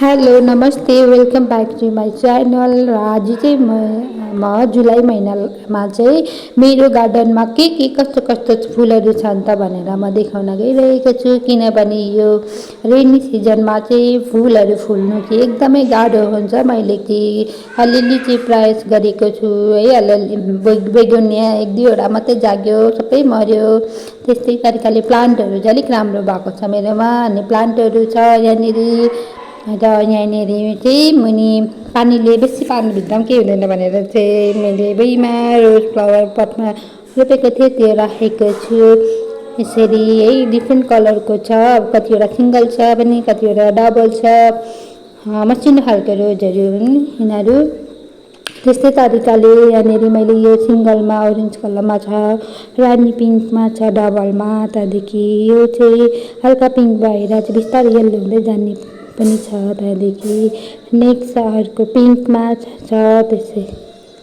Hello नमस्ते welcome back to my channel र आज चाहिँ म जुलाई महिनामा चाहिँ मेरो गार्डनमा के कस्तो कस्तो फुलहरू छन् त भनेर म देखाउन गइरहेको छु। किनभने यो रेनी सिजनमा चाहिँ फुलहरू फुल्नु चाहिँ एकदमै गाह्रो हुन्छ। मैले चाहिँ अलिअलि चाहिँ प्रयास गरेको छु है। अलिअलि बेगोनिया एक दुईवटा मात्रै जाग्यो, सबै मर्यो। त्यस्तै तरिकाले प्लान्टहरू चाहिँ अलिक राम्रो भएको छ मेरोमा। अनि प्लान्टहरू छ यहाँनिर र यहाँनिर चाहिँ मुनि पानीले बेसी पानी भित्रमा के हुँदैन भनेर चाहिँ मैले भुइँमा रोज फ्लावर पटमा रोपेको थिएँ, त्यो राखेको छु। यसरी है डिफ्रेन्ट कलरको छ, अब कतिवटा सिङ्गल छ पनि, कतिवटा डबल छ। मसिनो खालको रोजहरू हुन् यिनीहरू। त्यस्तै तरिकाले यहाँनिर मैले यो सिङ्गलमा ओरेन्ज कलरमा छ, रानी पिङ्कमा छ डबलमा। त्यहाँदेखि यो चाहिँ हल्का पिङ्क भएर चाहिँ बिस्तारै येल्लो हुँदै जाने पनि छ। त्यहाँदेखि नेक्स्ट अर्को पिङ्कमा छ,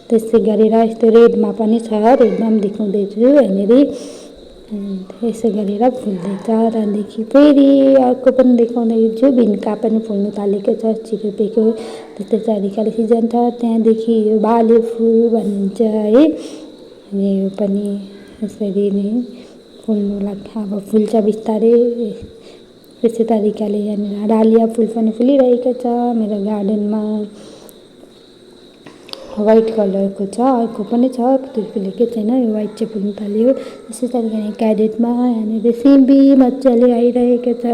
त्यसै गरेर यस्तो रेडमा पनि छ, रेडमा पनि देखाउँदैछु यहाँनिर। यसो गरेर फुल्दैछ। त्यहाँदेखि फेरि अर्को पनि देखाउँदैछु, भिन्का पनि फुल्नु थालेको छ, अस्ति रोपेको। त्यस्तै तरिकाले सिजन छ। त्यहाँदेखि यो भाले फुल भनिन्छ है, यो पनि यसरी नै फुल्नु अब फुल्छ बिस्तारै। त्यस्तै तरिकाले यहाँनिर डालिया फुल पनि फुलिरहेको छ मेरो गार्डनमा। व्हाइट कलरको छ, अर्को पनि छ, त्यो फुलेकै छैन, यो व्हाइट चाहिँ फुल्नु थाल्यो। त्यस्तै तरिकाले क्यारेटमा यहाँनिर सिम्बी मजाले आइरहेको छ।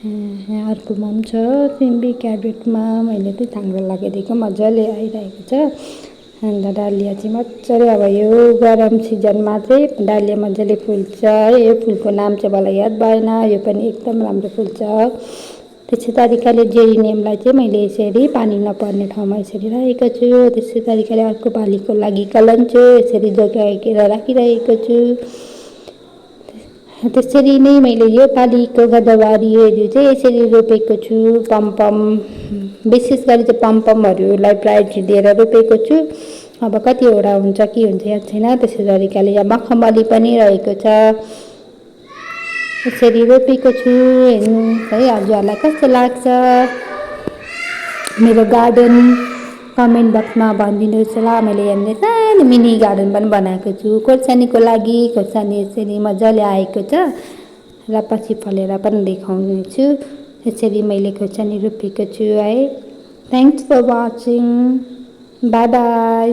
यहाँ अर्कोमा पनि छ सिम्बी क्यारेटमा, मैले चाहिँ चाङ्रो लगाइदिएको मजाले आइरहेको छ। अन्त डालिया चाहिँ मजाले अब यो गरम सिजनमा चाहिँ डालिया मजाले फुल्छ है। यो फुलको नाम चाहिँ मलाई याद भएन, यो पनि एकदम राम्रो फुल्छ। त्यस्तै तरिकाले जेरिनियमलाई चाहिँ मैले यसरी पानी नपर्ने ठाउँमा यसरी राखेको छु। त्यस्तै तरिकाले अर्को पालिको लागि कलन्चो यसरी जोगाएर राखिरहेको छु। त्यसरी नै मैले यो पालिको गदावारीहरू चाहिँ यसरी रोपेको छु। पमपम विशेष गरी चाहिँ पमपमहरूलाई प्रायोरिटी दिएर रोपेको छु। अब कतिवटा हुन्छ के हुन्छ याद छैन। त्यसै तरिकाले यहाँ मखमली पनि रहेको छ, यसरी रोपेको छु। हेर्नु है हजुरहरूलाई कस्तो लाग्छ मेरो गार्डन कमेन्ट बक्समा भनिदिनुहोस् ल। मैले यहाँनिर सानो मिनी गार्डन पनि बनाएको छु खोर्सानीको लागि। खोर्सानी यसरी मजाले आएको छ र पछि फलेर पनि देखाउने छु। यसरी मैले खोर्सानी रोपेको छु है। Thanks for watching, bye by.